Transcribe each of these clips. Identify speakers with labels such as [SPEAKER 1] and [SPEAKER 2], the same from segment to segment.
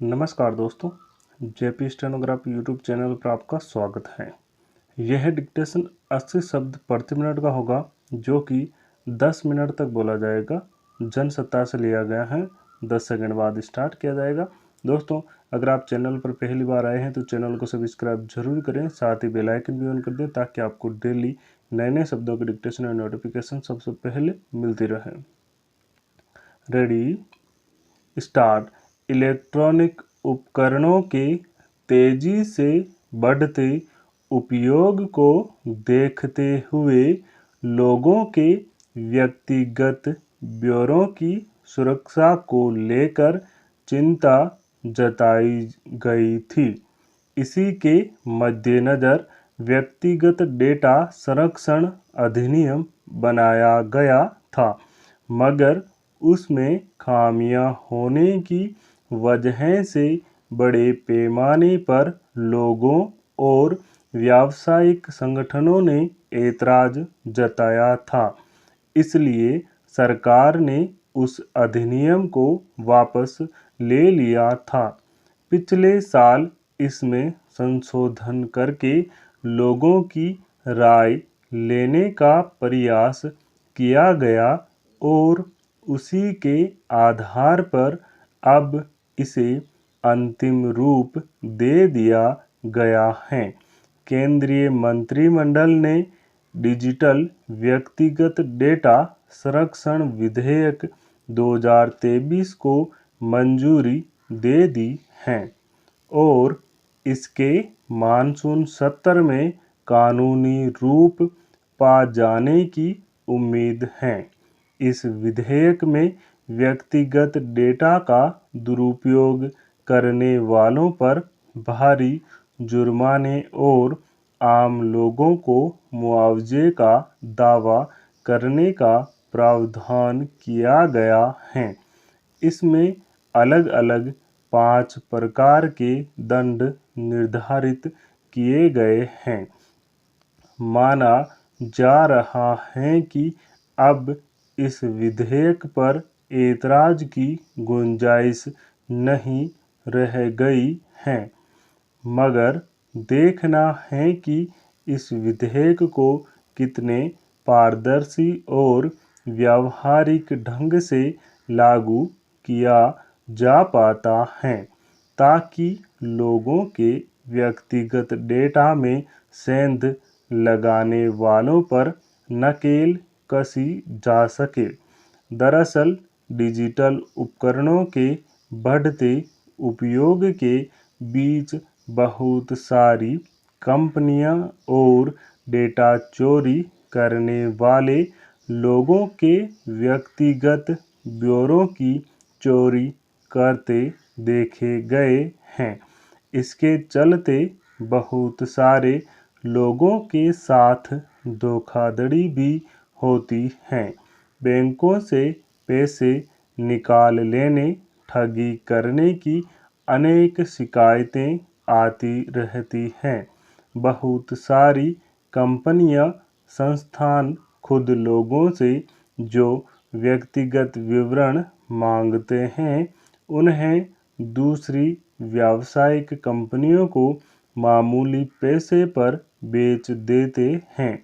[SPEAKER 1] नमस्कार दोस्तों, JP stenography YouTube channel पर आपका स्वागत है। यह डिक्टेशन 80 शब्द प्रति मिनट का होगा, जो कि 10 मिनट तक बोला जाएगा। जनसत्ता से लिया गया है। 10 सेकंड बाद स्टार्ट किया जाएगा। दोस्तों, अगर आप चैनल पर पहली बार आए हैं तो चैनल को सब्सक्राइब जरूर करें, साथ ही बेल आइकन भी ऑन कर दें ताकि आपको डेली नए नए शब्दों के डिक्टेशन और नोटिफिकेशन सबसे पहले मिलती रहे। Ready, start. इलेक्ट्रॉनिक उपकरणों के तेजी से बढ़ते उपयोग को देखते हुए लोगों के व्यक्तिगत ब्यौरों की सुरक्षा को लेकर चिंता जताई गई थी। इसी के मद्देनज़र व्यक्तिगत डेटा संरक्षण अधिनियम बनाया गया था, मगर उसमें खामियां होने की वजह से बड़े पैमाने पर लोगों और व्यावसायिक संगठनों ने ऐतराज़ जताया था। इसलिए सरकार ने उस अधिनियम को वापस ले लिया था। पिछले साल इसमें संशोधन करके लोगों की राय लेने का प्रयास किया गया और उसी के आधार पर अब इसे अंतिम रूप दे दिया गया है। केंद्रीय मंत्रिमंडल ने डिजिटल व्यक्तिगत डेटा संरक्षण विधेयक 2023 को मंजूरी दे दी है और इसके मानसून सत्र में कानूनी रूप पा जाने की उम्मीद है। इस विधेयक में व्यक्तिगत डेटा का दुरुपयोग करने वालों पर भारी जुर्माने और आम लोगों को मुआवजे का दावा करने का प्रावधान किया गया है। इसमें अलग अलग 5 प्रकार के दंड निर्धारित किए गए हैं। माना जा रहा है कि अब इस विधेयक पर ऐतराज़ की गुंजाइश नहीं रह गई है, मगर देखना है कि इस विधेयक को कितने पारदर्शी और व्यावहारिक ढंग से लागू किया जा पाता है, ताकि लोगों के व्यक्तिगत डेटा में सेंध लगाने वालों पर नकेल कसी जा सके। दरअसल डिजिटल उपकरणों के बढ़ते उपयोग के बीच बहुत सारी कंपनियां और डेटा चोरी करने वाले लोगों के व्यक्तिगत ब्यौरों की चोरी करते देखे गए हैं। इसके चलते बहुत सारे लोगों के साथ धोखाधड़ी भी होती है। बैंकों से पैसे निकाल लेने, ठगी करने की अनेक शिकायतें आती रहती हैं। बहुत सारी कंपनियां, संस्थान खुद लोगों से जो व्यक्तिगत विवरण मांगते हैं, उन्हें दूसरी व्यावसायिक कंपनियों को मामूली पैसे पर बेच देते हैं।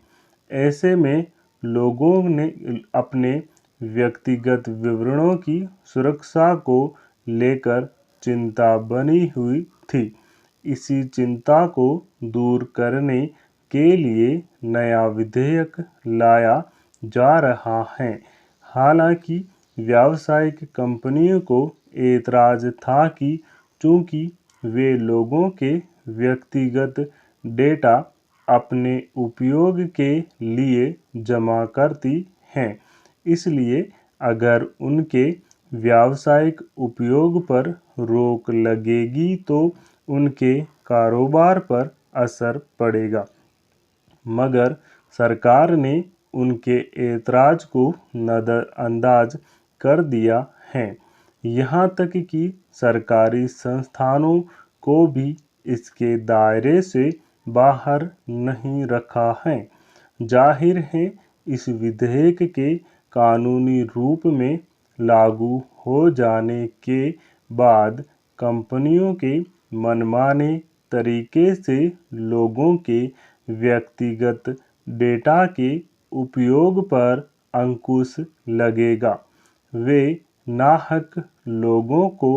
[SPEAKER 1] ऐसे में लोगों ने अपने व्यक्तिगत विवरणों की सुरक्षा को लेकर चिंता बनी हुई थी। इसी चिंता को दूर करने के लिए नया विधेयक लाया जा रहा है। हालांकि व्यावसायिक कंपनियों को ऐतराज़ था कि चूंकि वे लोगों के व्यक्तिगत डेटा अपने उपयोग के लिए जमा करती हैं, इसलिए अगर उनके व्यावसायिक उपयोग पर रोक लगेगी तो उनके कारोबार पर असर पड़ेगा। मगर सरकार ने उनके ऐतराज़ को नज़रअंदाज कर दिया है। यहाँ तक कि सरकारी संस्थानों को भी इसके दायरे से बाहर नहीं रखा है। जाहिर है, इस विधेयक के कानूनी रूप में लागू हो जाने के बाद कंपनियों के मनमाने तरीके से लोगों के व्यक्तिगत डेटा के उपयोग पर अंकुश लगेगा। वे नाहक लोगों को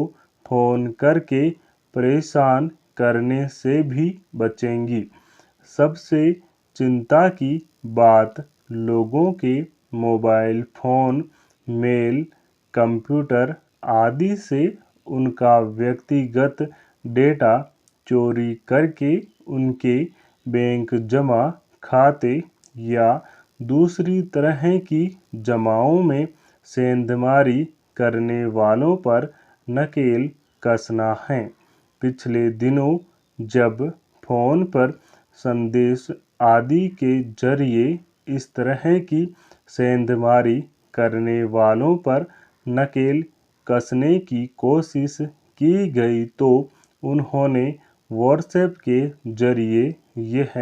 [SPEAKER 1] फ़ोन करके परेशान करने से भी बचेंगी। सबसे चिंता की बात लोगों के मोबाइल फ़ोन, मेल, कंप्यूटर आदि से उनका व्यक्तिगत डेटा चोरी करके उनके बैंक जमा खाते या दूसरी तरह की जमाओं में सेंधमारी करने वालों पर नकेल कसना है। पिछले दिनों जब फ़ोन पर संदेश आदि के जरिए इस तरह की सेंधमारी करने वालों पर नकेल कसने की कोशिश की गई तो उन्होंने व्हाट्सएप के जरिए यह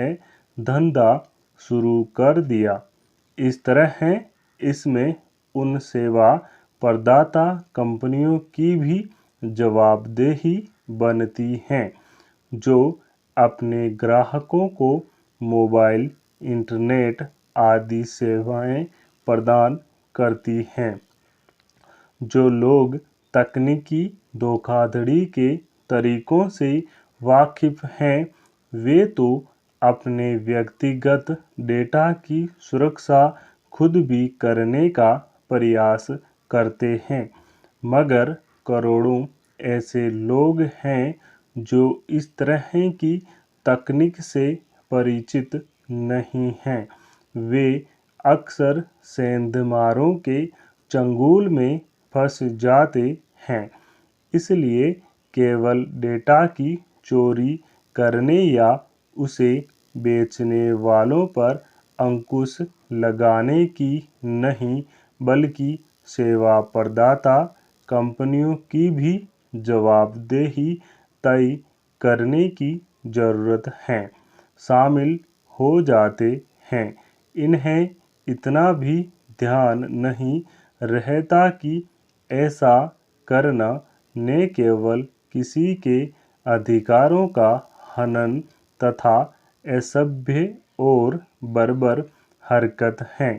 [SPEAKER 1] धंधा शुरू कर दिया। इस तरह इसमें उन सेवा प्रदाता कंपनियों की भी जवाबदेही बनती है जो अपने ग्राहकों को मोबाइल, इंटरनेट आदि सेवाएं प्रदान करती हैं। जो लोग तकनीकी धोखाधड़ी के तरीकों से वाकिफ़ हैं, वे तो अपने व्यक्तिगत डेटा की सुरक्षा खुद भी करने का प्रयास करते हैं, मगर करोड़ों ऐसे लोग हैं जो इस तरह की तकनीक से परिचित नहीं हैं। वे अक्सर सेंधमारों के चंगुल में फंस जाते हैं। इसलिए केवल डेटा की चोरी करने या उसे बेचने वालों पर अंकुश लगाने की नहीं, बल्कि सेवा प्रदाता कंपनियों की भी जवाबदेही तय करने की ज़रूरत है शामिल हो जाते हैं। इन्हें इतना भी ध्यान नहीं रहता कि ऐसा करना न केवल किसी के अधिकारों का हनन तथा असभ्य और बर्बर हरकत है,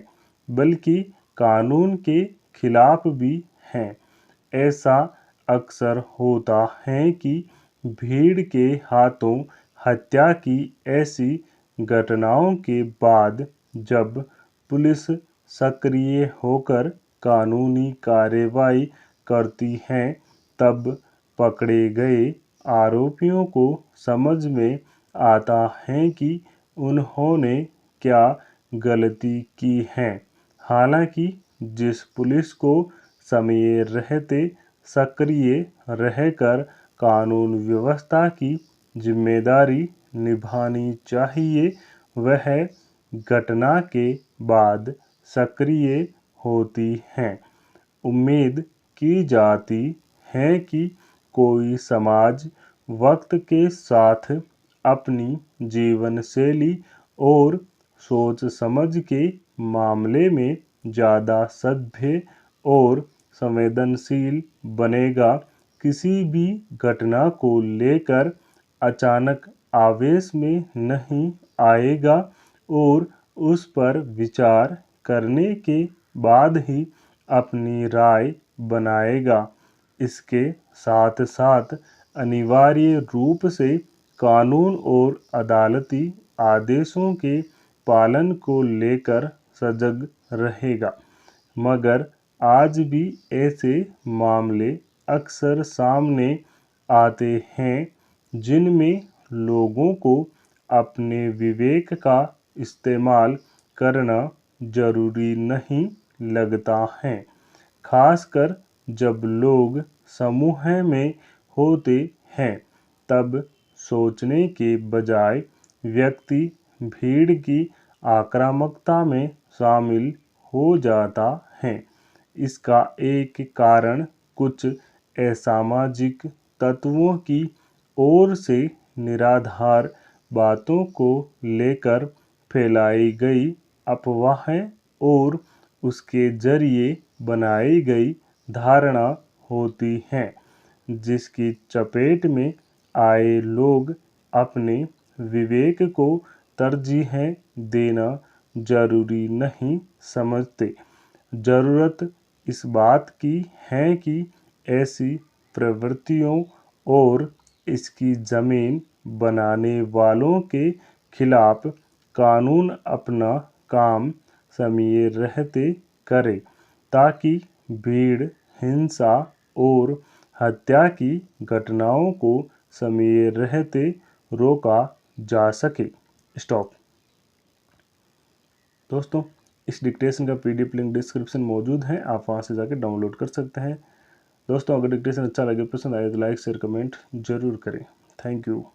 [SPEAKER 1] बल्कि कानून के खिलाफ भी है। ऐसा अक्सर होता है कि भीड़ के हाथों हत्या की ऐसी घटनाओं के बाद जब पुलिस सक्रिय होकर कानूनी कार्रवाई करती है, तब पकड़े गए आरोपियों को समझ में आता है कि उन्होंने क्या गलती की है। हालांकि जिस पुलिस को समय रहते सक्रिय रहकर कानून व्यवस्था की जिम्मेदारी निभानी चाहिए, वह घटना के बाद सक्रिय होती हैं। उम्मीद की जाती है कि कोई समाज वक्त के साथ अपनी जीवन शैली और सोच समझ के मामले में ज़्यादा सभ्य और संवेदनशील बनेगा। किसी भी घटना को लेकर अचानक आवेश में नहीं आएगा और उस पर विचार करने के बाद ही अपनी राय बनाएगा। इसके साथ साथ अनिवार्य रूप से कानून और अदालती आदेशों के पालन को लेकर सजग रहेगा। मगर आज भी ऐसे मामले अक्सर सामने आते हैं जिनमें लोगों को अपने विवेक का इस्तेमाल करना जरूरी नहीं लगता है, खासकर जब लोग समूह में होते हैं। तब सोचने के बजाय व्यक्ति भीड़ की आक्रामकता में शामिल हो जाता है। इसका एक कारण कुछ असामाजिक तत्वों की ओर से निराधार बातों को लेकर फैलाई गई अफवाहें और उसके जरिए बनाई गई धारणा होती है। जिसकी चपेट में आए लोग अपने विवेक को तरजीहें देना जरूरी नहीं समझते। जरूरत इस बात की है कि ऐसी प्रवृत्तियों और इसकी जमीन बनाने वालों के खिलाफ कानून अपना काम समय रहते करे, ताकि भीड़, हिंसा और हत्या की घटनाओं को समय रहते रोका जा सके। स्टॉप। दोस्तों, इस डिक्टेशन का पीडीएफ लिंक डिस्क्रिप्शन मौजूद है, आप वहां से जाकर डाउनलोड कर सकते हैं। दोस्तों, अगर डिक्टेशन अच्छा लगे, पसंद आए तो लाइक शेयर कमेंट जरूर करें। Thank you.